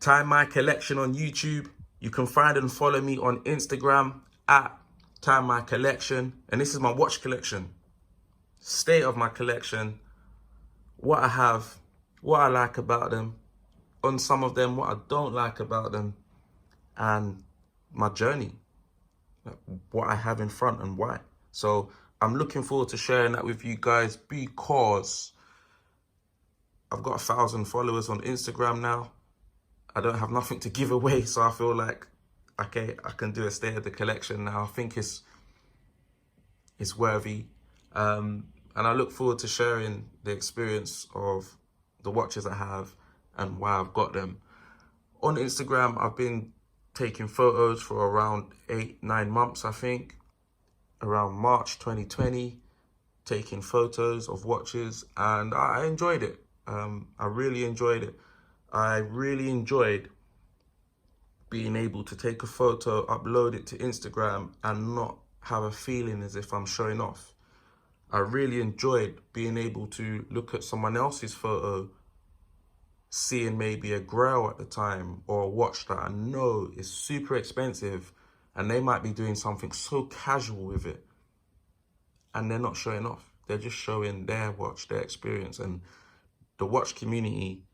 Time My Collection on YouTube. You can find and follow me on Instagram at Time My Collection. And this is my watch collection. State of my collection. What I have, what I like about them. On some of them, what I don't like about them. And my journey. What I have in front and why. So I'm looking forward to sharing that with you guys because I've got 1,000 followers on Instagram now. I don't have nothing to give away, so I feel like, okay, I can do a state of the collection now. I think it's worthy. And I look forward to sharing the experience of the watches I have and why I've got them. On Instagram, I've been taking photos for around 8-9 months, I think. Around March 2020, taking photos of watches, and I enjoyed it. I really enjoyed it. I really enjoyed being able to take a photo, upload it to Instagram, and not have a feeling as if I'm showing off. I really enjoyed being able to look at someone else's photo, seeing maybe a Grail at the time or a watch that I know is super expensive, and they might be doing something so casual with it, and they're not showing off. They're just showing their watch, their experience, and the watch community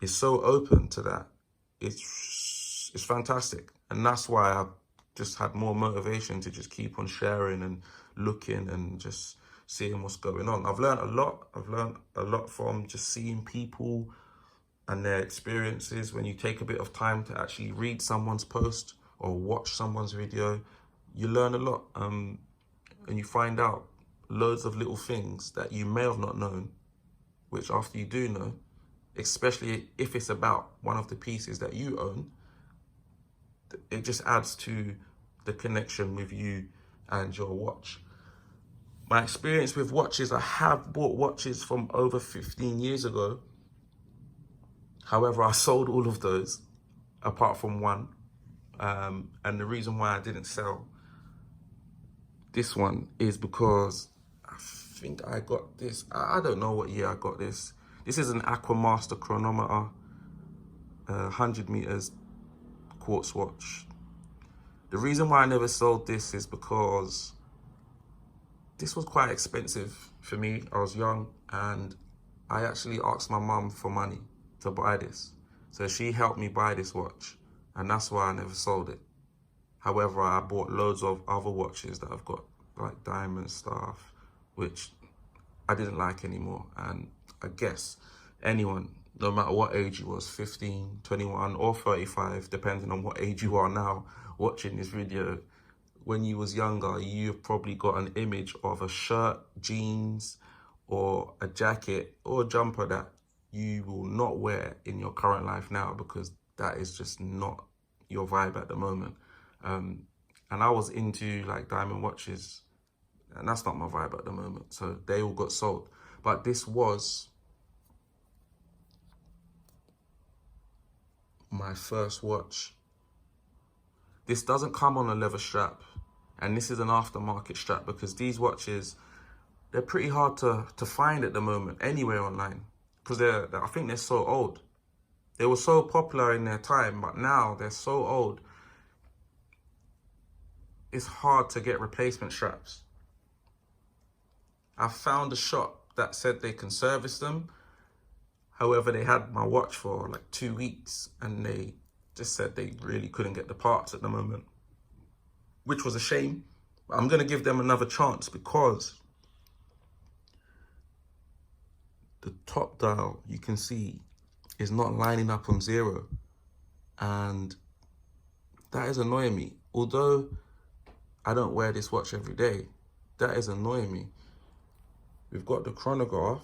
is so open to that. It's fantastic, and that's why I've just had more motivation to just keep on sharing and looking and just seeing what's going on. I've learned a lot. I've learned a lot from just seeing people and their experiences. When you take a bit of time to actually read someone's post or watch someone's video, you learn a lot, and you find out loads of little things that you may have not known, which after you do know, especially if it's about one of the pieces that you own, it just adds to the connection with you and your watch. My experience with watches, I have bought watches from over 15 years ago. However, I sold all of those apart from one. And the reason why I didn't sell this one is because I think I got this, I don't know what year I got this. This is an Aqua Master chronometer, 100 meters quartz watch. The reason why I never sold this is because this was quite expensive for me. I was young, and I actually asked my mum for money to buy this. So she helped me buy this watch, and that's why I never sold it. However, I bought loads of other watches that I've got, like diamond stuff, which I didn't like anymore. And I guess anyone, no matter what age you was, 15, 21 or 35, depending on what age you are now watching this video, when you was younger, you've probably got an image of a shirt, jeans, or a jacket or a jumper that you will not wear in your current life now, because that is just not your vibe at the moment. And I was into like diamond watches, and that's not my vibe at the moment. So they all got sold. But this was my first watch. This doesn't come on a leather strap, and this is an aftermarket strap, because these watches, they're pretty hard to find at the moment anywhere online, because I think they're so old. They were so popular in their time, but now they're so old. It's hard to get replacement straps. I found a shop that said they can service them. However, they had my watch for like 2 weeks, and they just said they really couldn't get the parts at the moment, which was a shame. But I'm going to give them another chance, because the top dial, you can see, is not lining up on 0. And that is annoying me. Although I don't wear this watch every day, that is annoying me. We've got the chronograph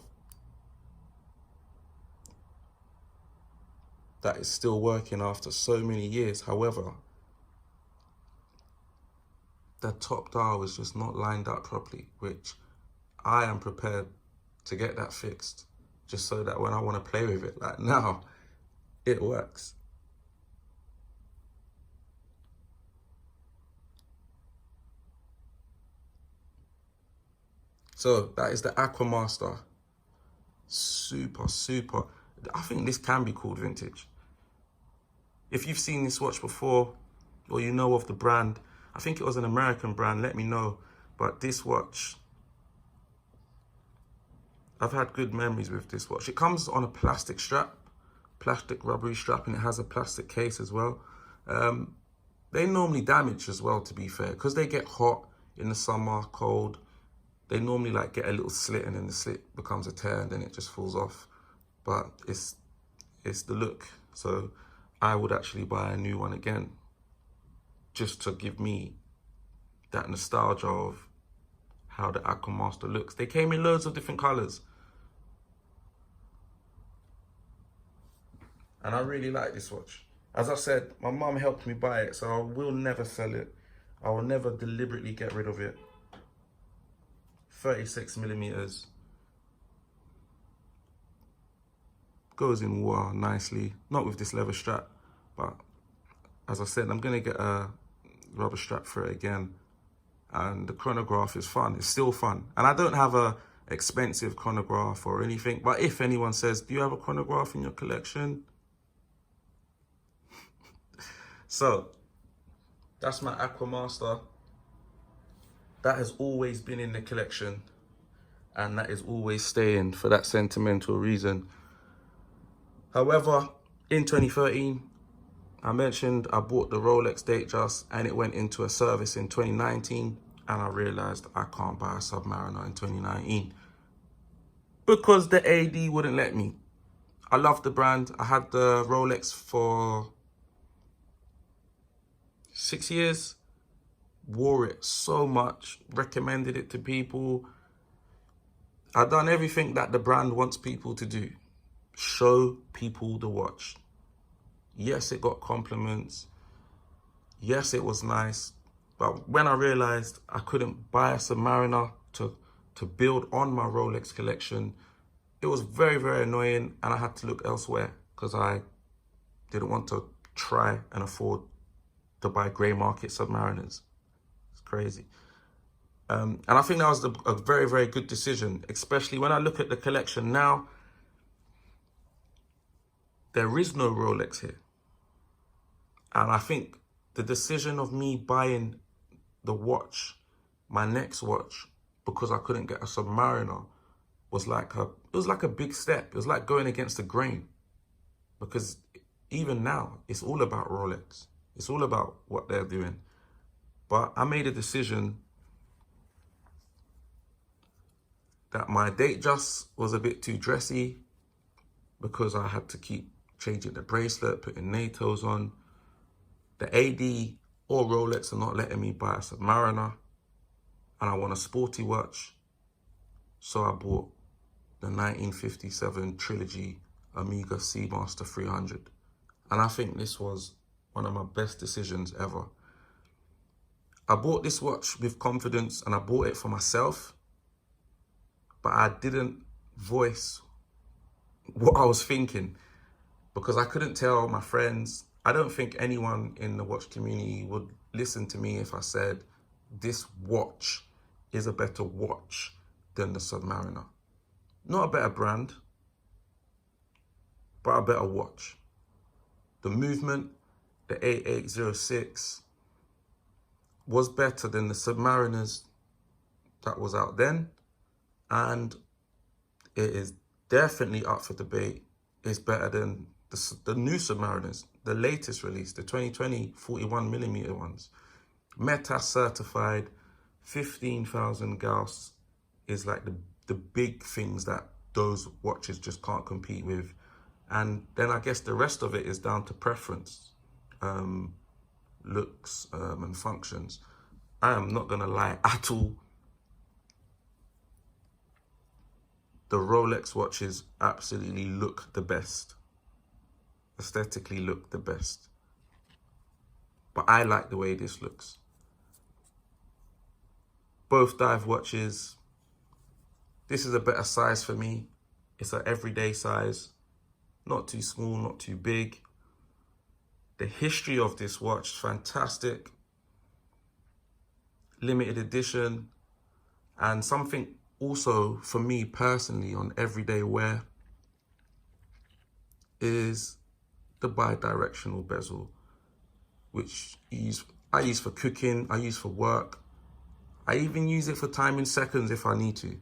that is still working after so many years. However, the top dial is just not lined up properly, which I am prepared to get that fixed, just so that when I want to play with it, like now, it works. So that is the Aqua Master. Super, super. I think this can be called vintage. If you've seen this watch before, or you know of the brand, I think it was an American brand, let me know. But this watch, I've had good memories with this watch. It comes on a plastic strap, plastic rubbery strap, and it has a plastic case as well. They normally damage as well, to be fair, because they get hot in the summer, cold. They normally like get a little slit, and then the slit becomes a tear, and then it just falls off. But it's the look. So I would actually buy a new one again, just to give me that nostalgia of how the Aqua Master looks. They came in loads of different colors. And I really like this watch. As I said, my mum helped me buy it, so I will never sell it. I will never deliberately get rid of it. 36 millimeters. Goes in water nicely. Not with this leather strap, but as I said, I'm gonna get a rubber strap for it again. And the chronograph is fun, it's still fun. And I don't have a expensive chronograph or anything, but if anyone says, do you have a chronograph in your collection? So, that's my Aqua Master. That has always been in the collection, and that is always staying for that sentimental reason. However, in 2013, I mentioned I bought the Rolex Datejust, and it went into a service in 2019, and I realized I can't buy a Submariner in 2019 because the AD wouldn't let me. I love the brand. I had the Rolex for 6 years, wore it so much, recommended it to people. I've done everything that the brand wants people to do. Show people the watch. Yes, it got compliments. Yes, it was nice. But when I realized I couldn't buy a Submariner to build on my Rolex collection, it was very, very annoying, and I had to look elsewhere because I didn't want to try and afford to buy grey market Submariners. It's crazy. And I think that was a very, very good decision, especially when I look at the collection now. There is no Rolex here. And I think the decision of me buying the watch, my next watch, because I couldn't get a Submariner, was like a big step. It was like going against the grain. Because even now, it's all about Rolex. It's all about what they're doing. But I made a decision that my Datejust was a bit too dressy because I had to keep changing the bracelet, putting NATOs on. The AD or Rolex are not letting me buy a Submariner, and I want a sporty watch. So I bought the 1957 Trilogy Omega Seamaster 300. And I think this was one of my best decisions ever. I bought this watch with confidence, and I bought it for myself, but I didn't voice what I was thinking because I couldn't tell my friends. I don't think anyone in the watch community would listen to me if I said this watch is a better watch than the Submariner. Not a better brand, but a better watch. The movement, the 8806, was better than the Submariners that was out then, and it is definitely up for debate. It's better than the new Submariners, the latest release, the 2020 41mm ones. Meta certified, 15,000 Gauss is like the big things that those watches just can't compete with. And then I guess the rest of it is down to preference, looks, and functions. I am not gonna lie at all. The Rolex watches absolutely look the best. Aesthetically look the best. But I like the way this looks. Both dive watches. This is a better size for me. It's an everyday size. Not too small, not too big. The history of this watch is fantastic. Limited edition. And something also for me personally on everyday wear is the bi-directional bezel, which I use for cooking, I use for work. I even use it for time in seconds if I need to.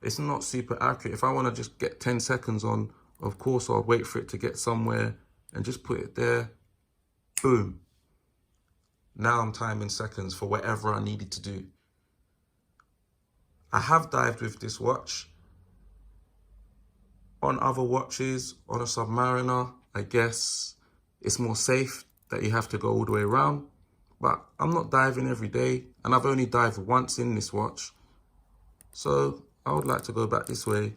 It's not super accurate. If I want to just get 10 seconds on, of course I'll wait for it to get somewhere and just put it there. Boom. Now I'm timing seconds for whatever I needed to do. I have dived with this watch on other watches, on a Submariner. I guess it's more safe that you have to go all the way around, but I'm not diving every day, and I've only dived once in this watch. So I would like to go back this way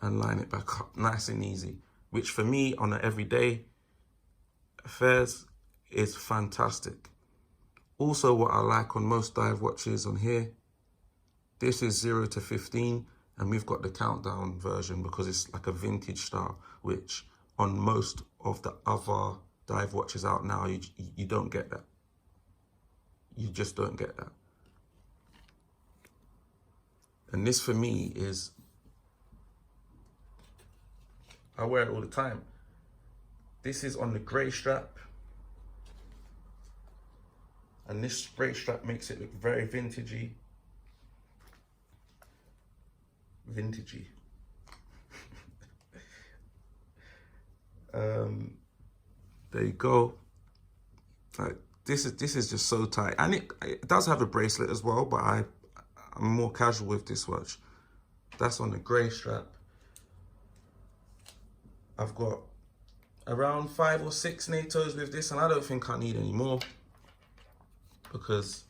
and line it back up nice and easy, which for me on an everyday affairs is fantastic. Also, what I like on most dive watches on here, this is 0 to 15, and we've got the countdown version because it's like a vintage style, which on most of the other dive watches out now, you don't get that. You just don't get that. And this for me is, I wear it all the time. This is on the grey strap. And this grey strap makes it look very vintagey. Vintagey. There you go. Like, this is just so tight, and it does have a bracelet as well, but I'm more casual with this watch. That's on the grey strap. I've got around 5 or 6 NATOs with this, and I don't think I need any more because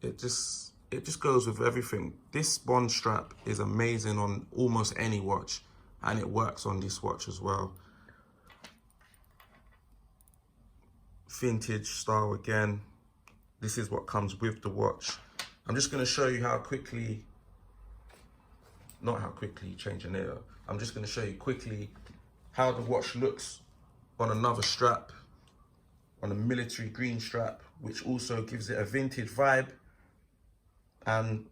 it just goes with everything. This bond strap is amazing on almost any watch, and it works on this watch as well. Vintage style again. This is what comes with the watch. I'm just going to show you how quickly, not how quickly you change your NATO. I'm just going to show you quickly how the watch looks on another strap, on a military green strap, which also gives it a vintage vibe. And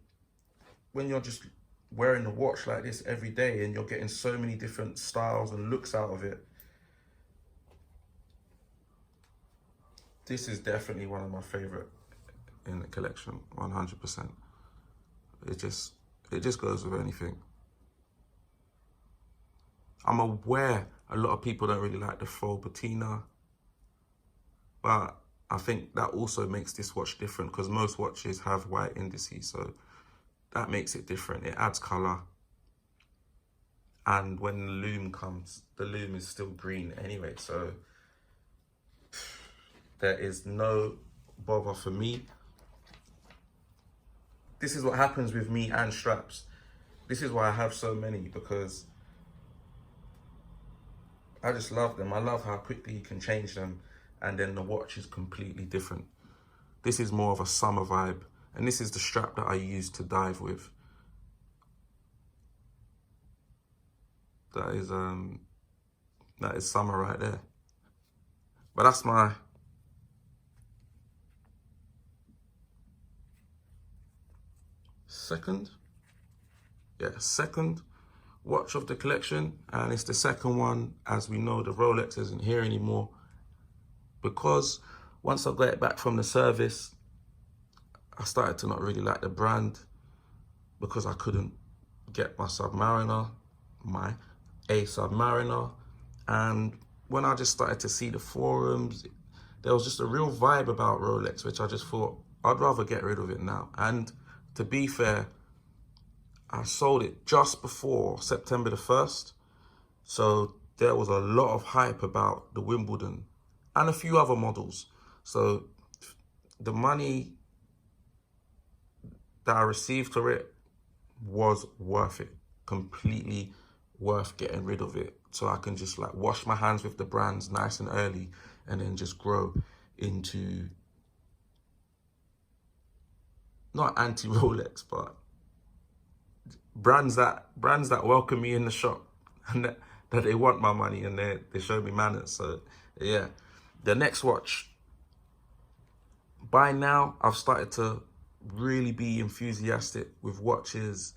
when you're just wearing a watch like this every day and you're getting so many different styles and looks out of it, this is definitely one of my favorite in the collection, 100%. It just goes with anything. I'm aware a lot of people don't really like the faux patina, but I think that also makes this watch different because most watches have white indices, so that makes it different. It adds color. And when the lume comes, the lume is still green anyway, so there is no bother for me. This is what happens with me and straps. This is why I have so many, because I just love them. I love how quickly you can change them, and then the watch is completely different. This is more of a summer vibe, and this is the strap that I use to dive with. That is summer right there. But that's my second watch of the collection, and it's the second one. As we know, the Rolex isn't here anymore because once I got it back from the service, I started to not really like the brand because I couldn't get my Submariner, a Submariner. And when I just started to see the forums, there was just a real vibe about Rolex, which I just thought I'd rather get rid of it now. And to be fair, I sold it just before September the 1st. So there was a lot of hype about the Wimbledon and a few other models. So the money that I received for it was worth it, completely worth getting rid of it. So I can just like wash my hands with the brands nice and early and then just grow into, not anti-Rolex, but brands that welcome me in the shop and that they want my money and they show me manners. So yeah, the next watch. By now, I've started to really be enthusiastic with watches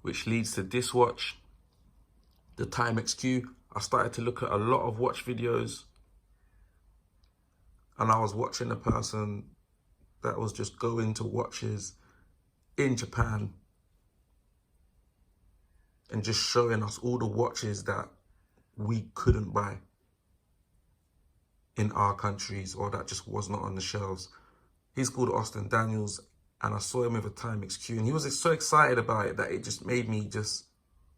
which leads to this watch, the Timex Q. I started to look at a lot of watch videos, and I was watching a person that was just going to watches in Japan and just showing us all the watches that we couldn't buy in our countries, or that just was not on the shelves. He's called Austin Daniels, and I saw him with a Timex Q, and he was so excited about it that it just made me just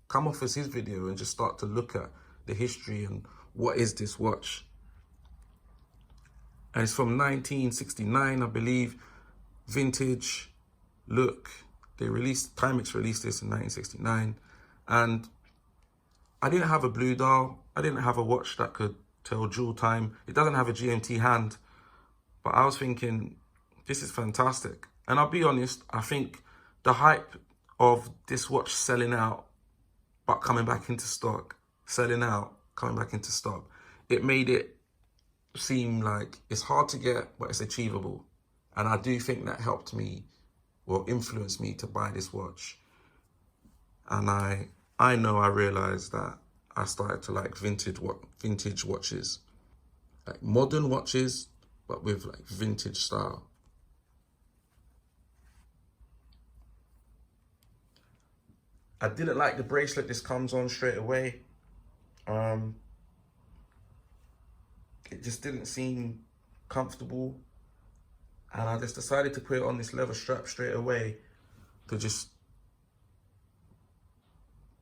come off as his video and just start to look at the history and what is this watch. And it's from 1969, I believe, vintage look. Timex released this in 1969, and I didn't have a blue dial. I didn't have a watch that could tell dual time. It doesn't have a GMT hand, but I was thinking, this is fantastic. And I'll be honest, I think the hype of this watch selling out, but coming back into stock, selling out, coming back into stock, it made it seem like it's hard to get, but it's achievable. And I do think that helped me, or influenced me, to buy this watch. And I know I realized that I started to like vintage watches, like modern watches, but with like vintage style. I didn't like the bracelet this comes on straight away. It just didn't seem comfortable, and I just decided to put it on this leather strap straight away to just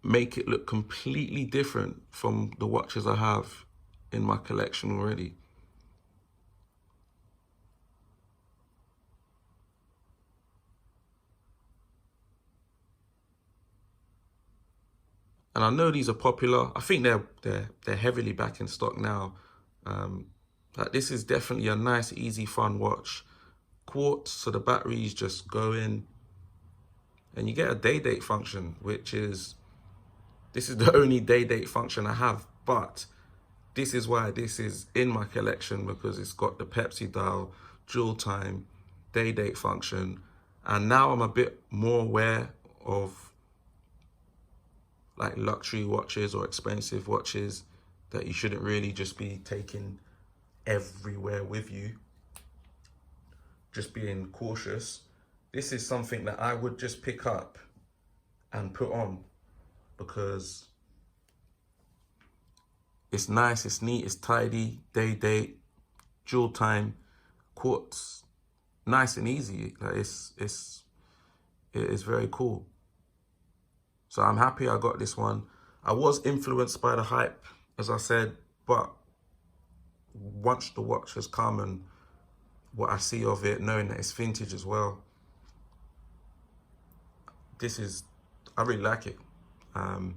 make it look completely different from the watches I have in my collection already. And I know these are popular. I think they're heavily back in stock now. Like, this is definitely a nice, easy, fun watch. Quartz, so the batteries just go in, and you get a day date function, this is the only day date function I have. But this is why this is in my collection, because it's got the Pepsi dial, dual time, day date function. And now I'm a bit more aware of like luxury watches or expensive watches that you shouldn't really just be taking everywhere with you. Just being cautious. This is something that I would just pick up and put on, because it's nice, it's neat, it's tidy, day date, dual time, quartz, nice and easy. Like, it is very cool. So I'm happy I got this one. I was influenced by the hype, as I said, but once the watch has come and what I see of it, knowing that it's vintage as well, I really like it. And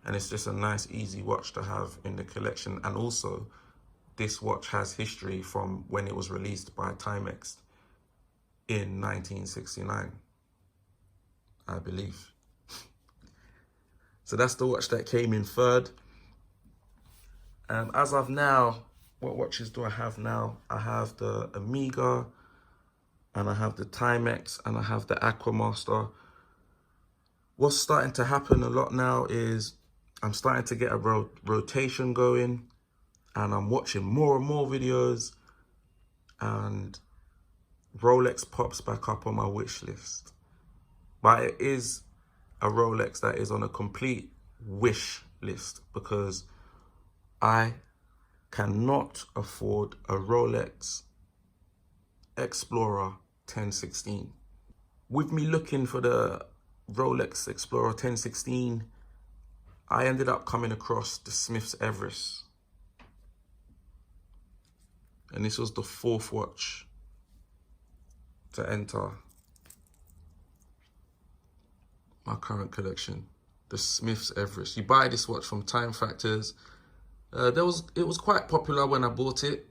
it's just a nice, easy watch to have in the collection. And also, this watch has history from when it was released by Timex in 1969, I believe. So that's the watch that came in third. As of now, what watches do I have now? I have the Omega, and I have the Timex, and I have the Aqua Master. What's starting to happen a lot now is I'm starting to get a rotation going, and I'm watching more and more videos, and Rolex pops back up on my wish list. But it is a Rolex that is on a complete wish list, because I cannot afford a Rolex Explorer 1016. With me looking for the Rolex Explorer 1016, I ended up coming across the Smith's Everest. And this was the fourth watch to enter my current collection, the Smith's Everest. You buy this watch from Time Factors. It was quite popular when I bought it.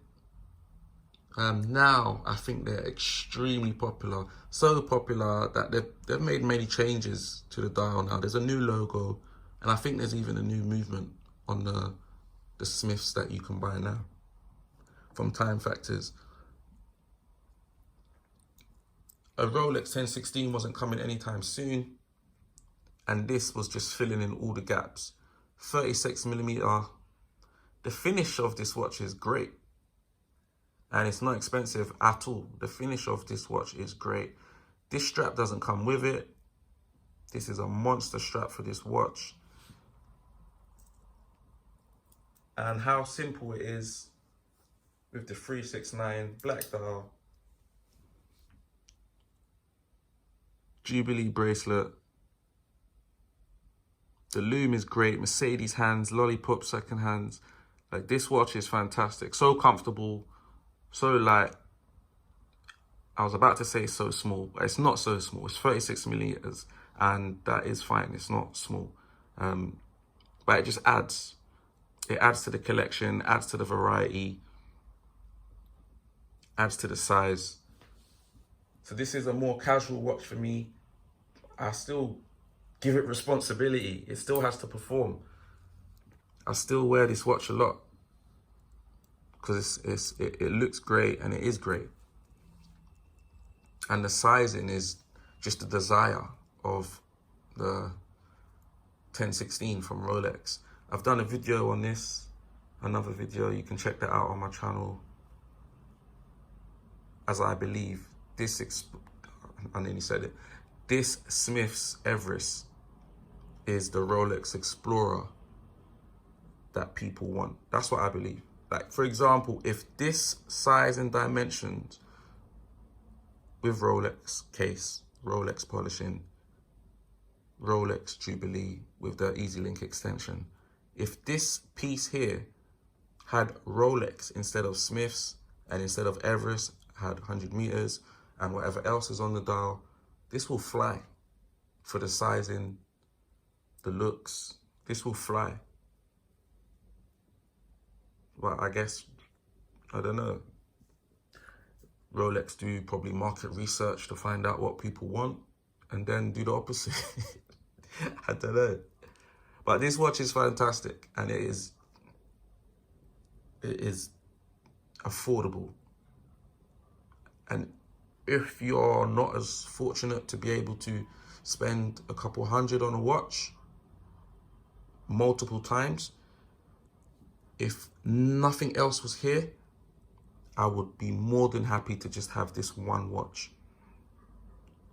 Now I think they're extremely popular. So popular that they've made many changes to the dial now. There's a new logo, and I think there's even a new movement on the Smiths that you can buy now from Time Factors. A Rolex 1016 wasn't coming anytime soon, and this was just filling in all the gaps. 36mm. The finish of this watch is great, and it's not expensive at all. The finish of this watch is great. This strap doesn't come with it. This is a monster strap for this watch. And how simple it is with the 369 black dial, Jubilee bracelet. The loom is great. Mercedes hands, lollipop second hands. Like, this watch is fantastic. So comfortable, so light. I was about to say so small, but it's not so small. It's 36mm, and that is fine. It's not small. But it just adds. It adds to the collection, adds to the variety, adds to the size. So this is a more casual watch for me. I still give it responsibility. It still has to perform. I still wear this watch a lot because it looks great and it is great. And the sizing is just a desire of the 1016 from Rolex. I've done a video on this, another video. You can check that out on my channel. As I believe, I nearly said it. This Smith's Everest is the Rolex Explorer that people want. That's what I believe. Like, for example, if this size and dimensions with Rolex case, Rolex polishing, Rolex Jubilee with the Easy Link extension, if this piece here had Rolex instead of Smith's, and instead of Everest had 100 meters and whatever else is on the dial, this will fly. For the sizing, the looks, this will fly. But I guess, I don't know, Rolex do probably market research to find out what people want and then do the opposite. I don't know. But this watch is fantastic, and it is affordable. And if you're not as fortunate to be able to spend a couple hundred on a watch multiple times, if nothing else was here, I would be more than happy to just have this one watch,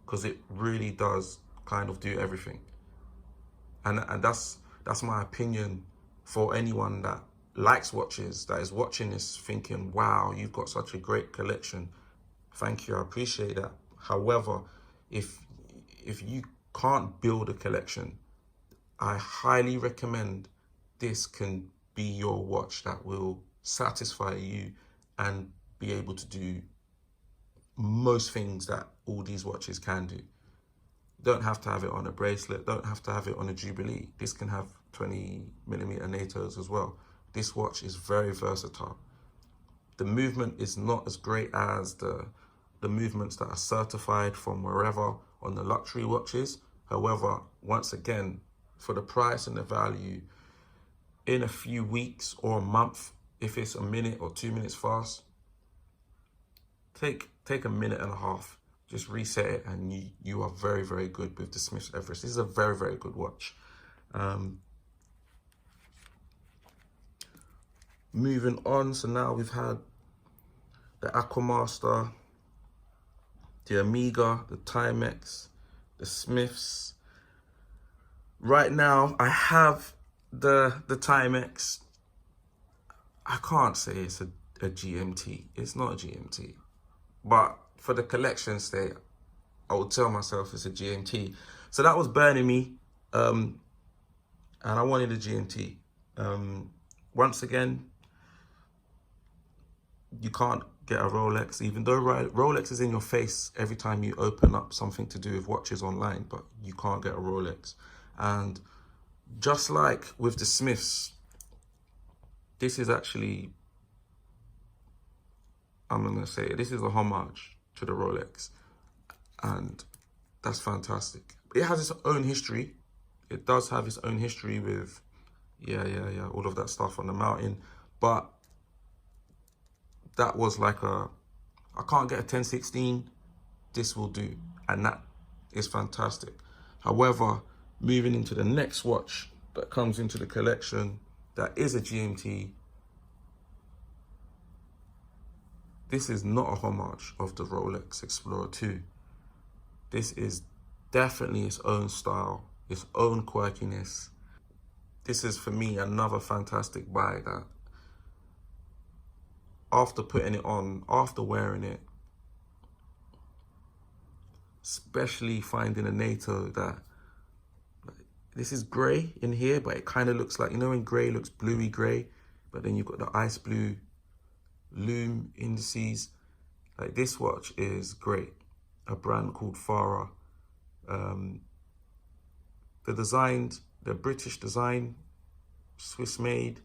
because it really does kind of do everything. And that's my opinion for anyone that likes watches, that is watching this thinking, wow, you've got such a great collection. Thank you, I appreciate that. However, if you can't build a collection, I highly recommend this can be your watch that will satisfy you and be able to do most things that all these watches can do. Don't have to have it on a bracelet, don't have to have it on a Jubilee. This can have 20mm NATOs as well. This watch is very versatile. The movement is not as great as the movements that are certified from wherever on the luxury watches. However, once again, for the price and the value, in a few weeks or a month, if it's a minute or 2 minutes fast, take a minute and a half, just reset it, and you are very, very good with the Smith's Everest. This is a very, very good watch. Moving on, so now we've had the Aqua Master, the Omega, the Timex, the Smith's. Right now, I have the Timex. I can't say it's a GMT. It's not a GMT. But for the collection state, I would tell myself it's a GMT. So that was burning me. And I wanted a GMT. Once again, you can't get a Rolex, even though Rolex is in your face every time you open up something to do with watches online, but you can't get a Rolex. And just like with the Smiths, this is actually, I'm gonna say it, this is a homage to the Rolex, and that's fantastic. It has its own history. It does have its own history with, all of that stuff on the mountain, but that was like I can't get a 1016, this will do, and that is fantastic. However, Moving into the next watch that comes into the collection, that is a GMT. This is not a homage of the Rolex Explorer 2. This is definitely its own style, its own quirkiness. This is, for me, another fantastic buy that after putting it on, after wearing it, especially finding a NATO that, this is grey in here, but it kind of looks like, you know when grey looks bluey grey, but then you've got the ice blue lume indices. Like, this watch is great. A brand called Farah. They're British design, Swiss made.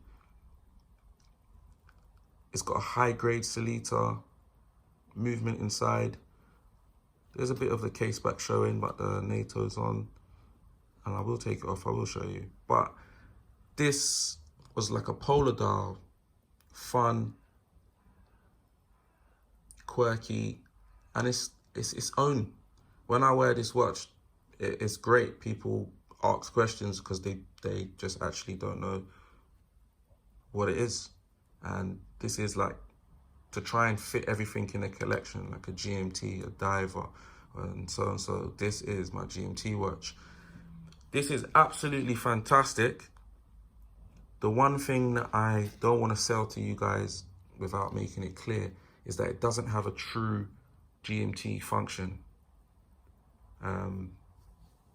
It's got a high grade Celita movement inside. There's a bit of the case back showing, but the NATO's on. And I will take it off, I will show you. But this was like a polar dial, fun, quirky, and it's its own. When I wear this watch, it's great. People ask questions because they just actually don't know what it is. And this is like to try and fit everything in a collection, like a GMT, a diver, and so on. So this is my GMT watch. This is absolutely fantastic. The one thing that I don't want to sell to you guys without making it clear is that it doesn't have a true GMT function,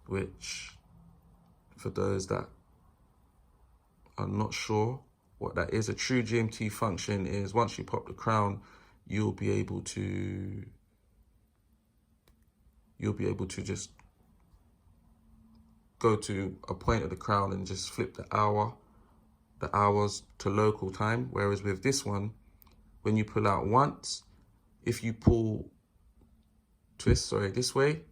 which, for those that are not sure what that is, a true GMT function is once you pop the crown, you'll be able to just go to a point of the crown and just flip the hours to local time. Whereas with this one, when you pull out once, if you twist this way,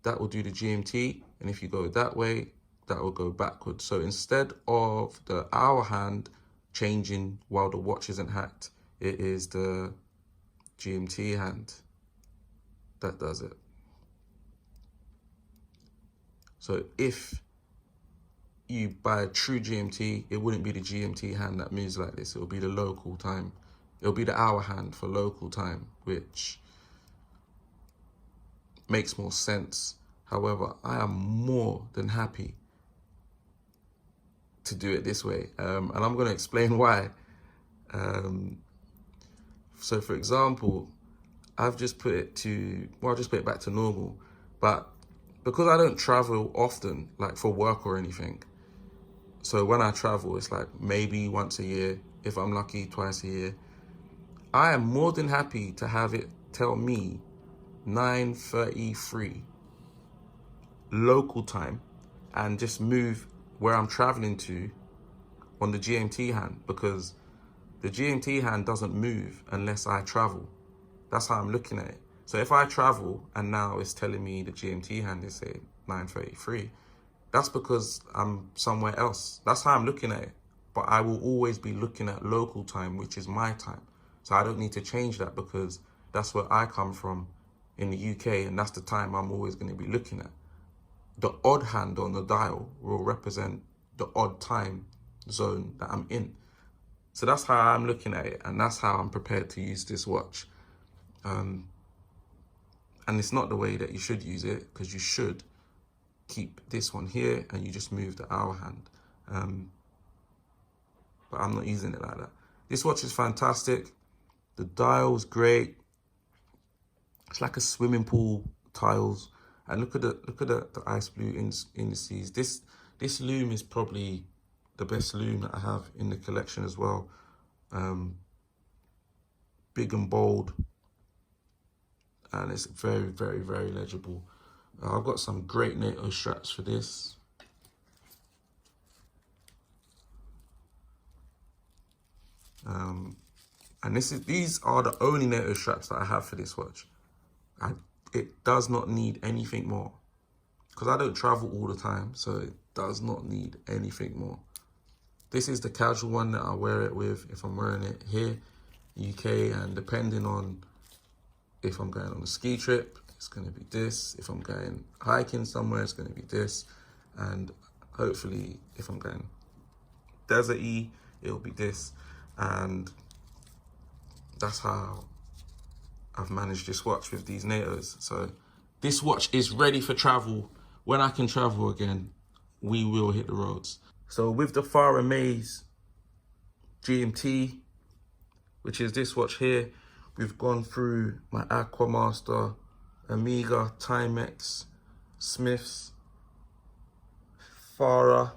that will do the GMT. And if you go that way, that will go backwards. So instead of the hour hand changing while the watch isn't hacked, it is the GMT hand that does it. So if you buy a true GMT, it wouldn't be the GMT hand that moves like this. It will be the local time. It'll be the hour hand for local time, which makes more sense. However, I am more than happy to do it this way. And I'm going to explain why. So for example, I've just put it I'll just put it back to normal. But because I don't travel often, like for work or anything, so when I travel, it's like maybe once a year, if I'm lucky, twice a year, I am more than happy to have it tell me 9:33 local time and just move where I'm traveling to on the GMT hand, because the GMT hand doesn't move unless I travel. That's how I'm looking at it. So if I travel and now it's telling me the GMT hand is say 9:33, that's because I'm somewhere else. That's how I'm looking at it. But I will always be looking at local time, which is my time. So I don't need to change that because that's where I come from in the UK, and that's the time I'm always going to be looking at. The odd hand on the dial will represent the odd time zone that I'm in. So that's how I'm looking at it, and that's how I'm prepared to use this watch. And it's not the way that you should use it, because you should keep this one here and you just move the hour hand. But I'm not using it like that. This watch is fantastic. The dial is great. It's like a swimming pool tiles. And look at the ice blue indices. This lume is probably the best lume that I have in the collection as well. Big and bold. And it's very, very, very legible. I've got some great NATO straps for this. And these are the only NATO straps that I have for this watch. It does not need anything more, because I don't travel all the time, so it does not need anything more. This is the casual one that I wear it with if I'm wearing it here, UK, and depending on if I'm going on a ski trip, it's going to be this. If I'm going hiking somewhere, it's going to be this. and hopefully if I'm going desert-y, it'll be this. And that's how I've managed this watch with these NATOs. So this watch is ready for travel. When I can travel again, we will hit the roads. So with the Farah Maze GMT, which is this watch here, we've gone through my Aqua Master, Omega, Timex, Smiths, Farah,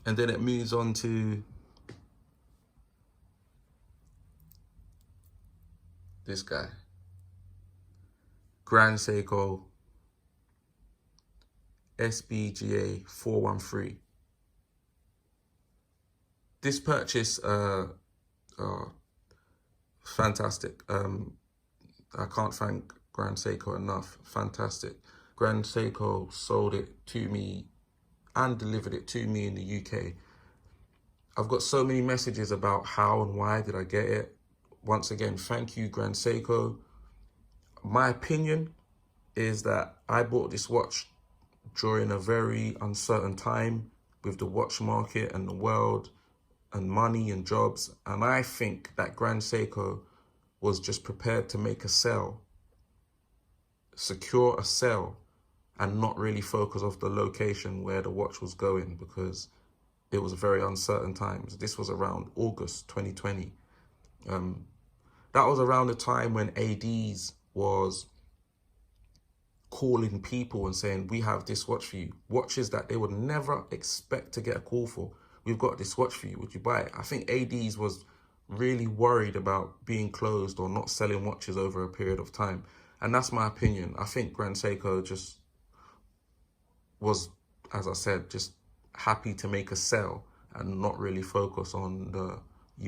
and then it moves on to this guy, Grand Seiko SBGA 413. This purchase, fantastic. I can't thank Grand Seiko enough. Fantastic. Grand Seiko sold it to me and delivered it to me in the UK. I've got so many messages about how and why did I get it. Once again, thank you, Grand Seiko. My opinion is that I bought this watch during a very uncertain time with the watch market and the world and money and jobs. And I think that Grand Seiko was just prepared to make a sell, secure a sell, and not really focus off the location where the watch was going, because it was very uncertain times. This was around August 2020. That was around the time when ADs was calling people and saying, we have this watch for you. Watches that they would never expect to get a call for. We've got this watch for you, would you buy it? I think ADs was really worried about being closed or not selling watches over a period of time. And that's my opinion. I think Grand Seiko just was, as I said, just happy to make a sell and not really focus on the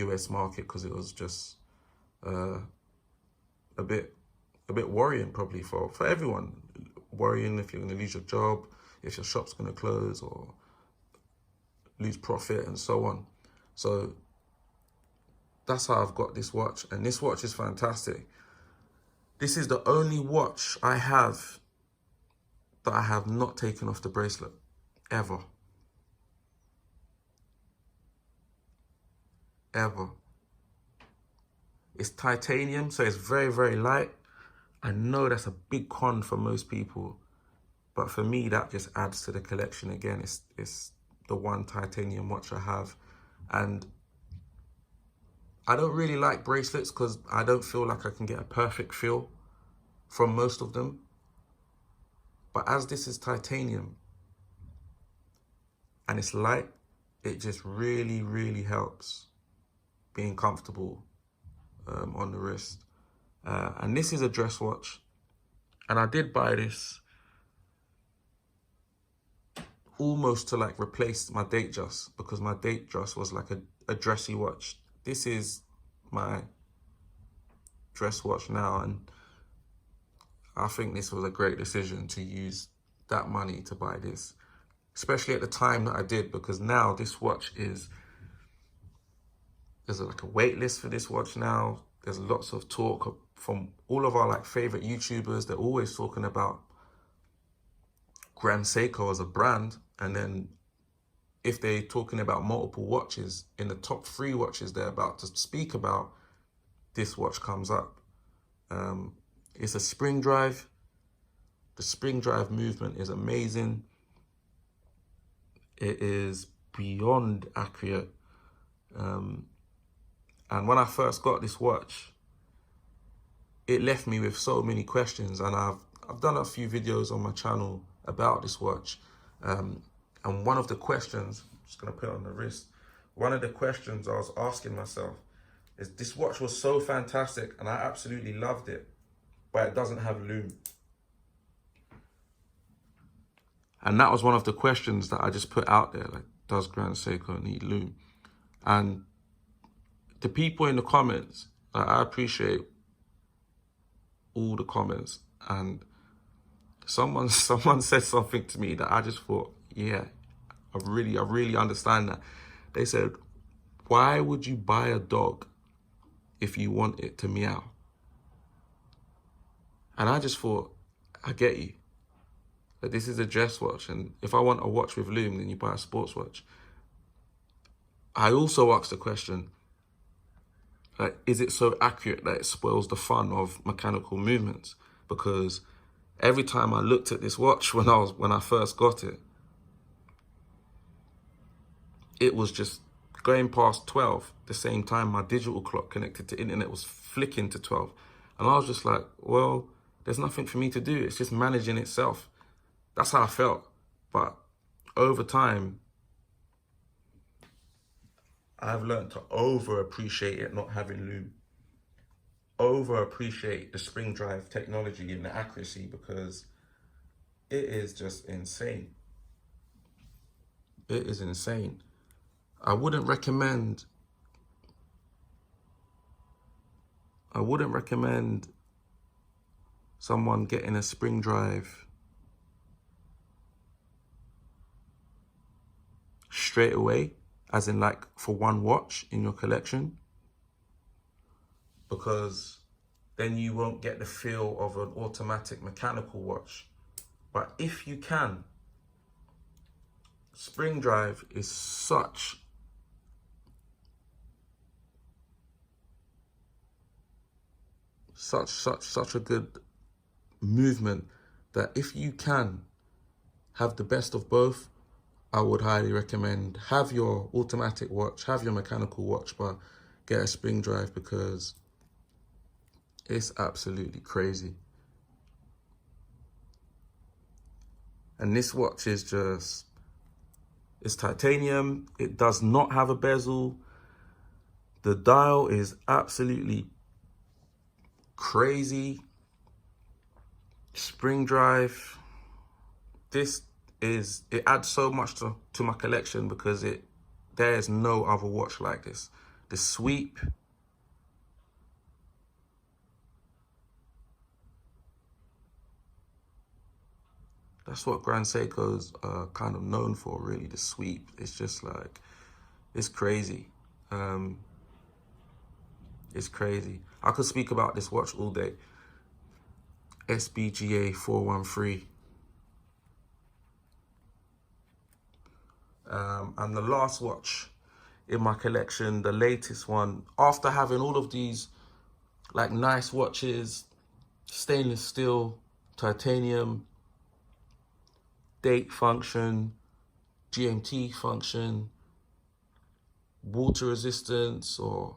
US market, because it was just a bit worrying probably for everyone. Worrying if you're going to lose your job, if your shop's going to close or lose profit and so on. So that's how I've got this watch, and this watch is fantastic. This is the only watch I have that I have not taken off the bracelet, ever. Ever. It's titanium, so it's very, very light. I know that's a big con for most people, but for me, that just adds to the collection again. It's the one titanium watch I have. And I don't really like bracelets because I don't feel like I can get a perfect feel from most of them. But as this is titanium and it's light, it just really, really helps being comfortable on the wrist. And this is a dress watch, and I did buy this almost to like replace my Datejust, because my Datejust was like a dressy watch. This is my dress watch now, and I think this was a great decision to use that money to buy this, especially at the time that I did, because now this watch there's like a wait list for this watch now. There's lots of talk from all of our like favorite YouTubers. They're always talking about Grand Seiko as a brand. And then if they're talking about multiple watches, in the top 3 watches they're about to speak about, this watch comes up. It's a spring drive. The spring drive movement is amazing. It is beyond accurate. And when I first got this watch, it left me with so many questions. And I've done a few videos on my channel about this watch. And one of the questions, I'm just gonna put it on the wrist. One of the questions I was asking myself is, this watch was so fantastic and I absolutely loved it, but it doesn't have lume. And that was one of the questions that I just put out there, like, does Grand Seiko need lume? And the people in the comments, I appreciate all the comments, and someone said something to me that I just thought, yeah, I really understand that. They said, why would you buy a dog if you want it to meow? And I just thought, I get you. Like, this is a dress watch, and if I want a watch with lume, then you buy a sports watch. I also asked the question, like, is it so accurate that it spoils the fun of mechanical movements? Because every time I looked at this watch when I first got it, it was just going past 12. The same time my digital clock connected to internet was flicking to 12. And I was just like, well, there's nothing for me to do. It's just managing itself. That's how I felt. But over time, I've learned to over-appreciate it not having lume. Over-appreciate the spring drive technology and the accuracy, because it is just insane. It is insane. I wouldn't recommend someone getting a spring drive straight away, as in like for one watch in your collection, because then you won't get the feel of an automatic mechanical watch. But if you can, spring drive is such a good movement that if you can have the best of both, I would highly recommend have your automatic watch, have your mechanical watch, but get a spring drive, because it's absolutely crazy. And this watch is just, it's titanium. It does not have a bezel. The dial is absolutely crazy. Spring drive. It adds so much to my collection, because there is no other watch like this. The sweep, that's what Grand Seiko's kind of known for, really, the sweep. It's just like, it's crazy. It's crazy. I could speak about this watch all day. SBGA 413. And the last watch in my collection, the latest one, after having all of these like nice watches, stainless steel, titanium, date function, GMT function, water resistance, or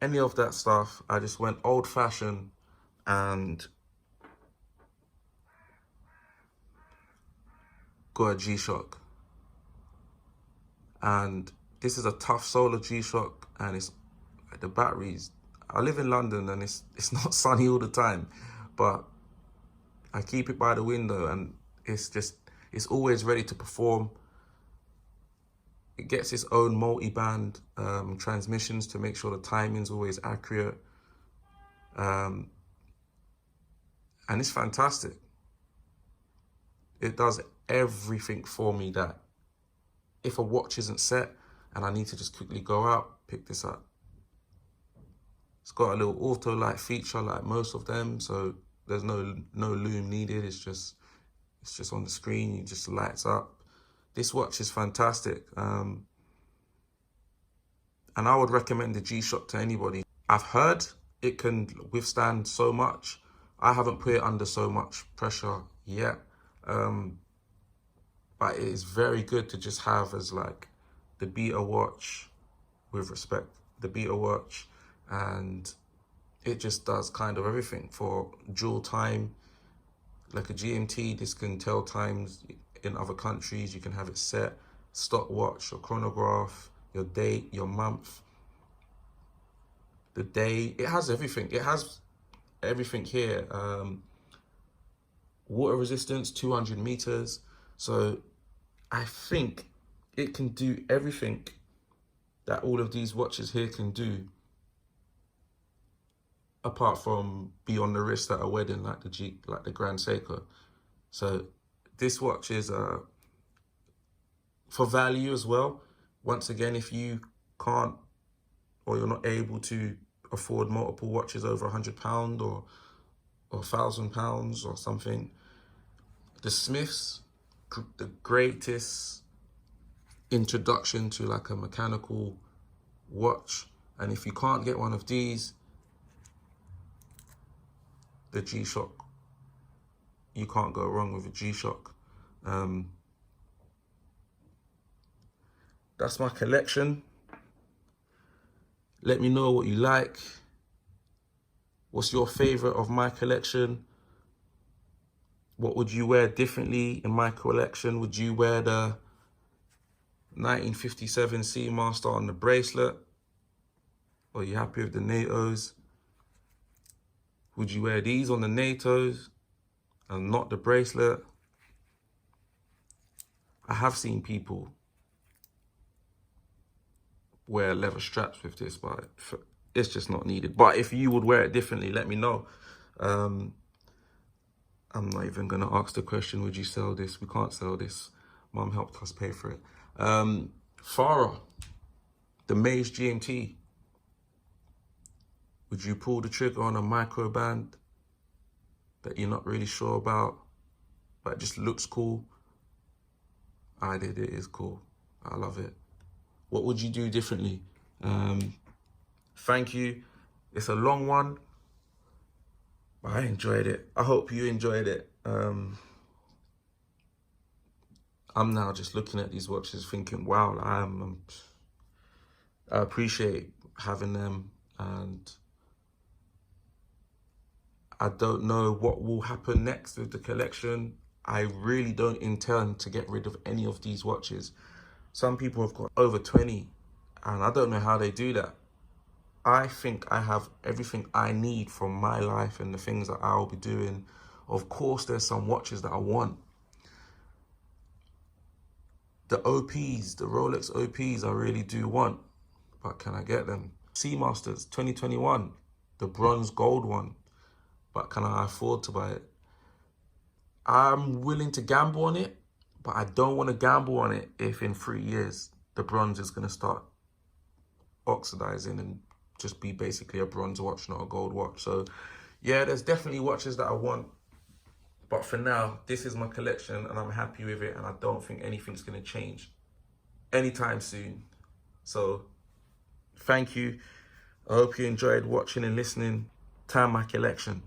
any of that stuff, I just went old fashioned and got a G-Shock. And this is a tough solar G-Shock, and it's the batteries. I live in London and it's not sunny all the time, but I keep it by the window, and it's always ready to perform. It gets its own multi-band transmissions to make sure the timing's always accurate. And it's fantastic. It does everything for me that if a watch isn't set and I need to just quickly go out, pick this up. It's got a little auto light feature like most of them, so there's no lume needed. It's just on the screen, it just lights up. This watch is fantastic. And I would recommend the G-Shock to anybody. I've heard it can withstand so much. I haven't put it under so much pressure yet. But it is very good to just have as like the beta watch, with respect, the beta watch, and it just does kind of everything for dual time. Like a GMT, this can tell times in other countries. You can have it set, stopwatch, your chronograph, your date, your month, the day. It has everything. It has everything here. Water resistance, 200 meters. So I think it can do everything that all of these watches here can do, apart from be on the wrist at a wedding like the Grand Seiko. So this watch is for value as well. Once again, if you can't, or you're not able to afford multiple watches over £100 or £1,000 or something, the Smiths the greatest introduction to like a mechanical watch. And if you can't get one of these, the G-Shock, you can't go wrong with a G-Shock. That's my collection. Let me know what you like. What's your favorite of my collection? What would you wear differently in my collection? Would you wear the 1957 Seamaster on the bracelet? Or are you happy with the NATOs? Would you wear these on the NATOs and not the bracelet? I have seen people wear leather straps with this, but it's just not needed. But if you would wear it differently, let me know. I'm not even gonna ask the question, would you sell this? We can't sell this. Mum helped us pay for it. Farah, the Maze GMT. Would you pull the trigger on a micro band that you're not really sure about, but it just looks cool? I did, it is cool. I love it. What would you do differently? Thank you. It's a long one, but I enjoyed it. I hope you enjoyed it. I'm now just looking at these watches thinking, wow, I appreciate having them, and I don't know what will happen next with the collection. I really don't intend to get rid of any of these watches. Some people have got over 20, and I don't know how they do that. I think I have everything I need from my life and the things that I'll be doing. Of course, there's some watches that I want. The OPs, the Rolex OPs, I really do want, but can I get them? Seamasters 2021, the bronze gold one, but can I afford to buy it? I'm willing to gamble on it, but I don't want to gamble on it if in 3 years the bronze is going to start oxidizing and just be basically a bronze watch, not a gold watch. So yeah, there's definitely watches that I want, but for now, this is my collection and I'm happy with it, and I don't think anything's going to change anytime soon. So thank you. I hope you enjoyed watching and listening to my collection.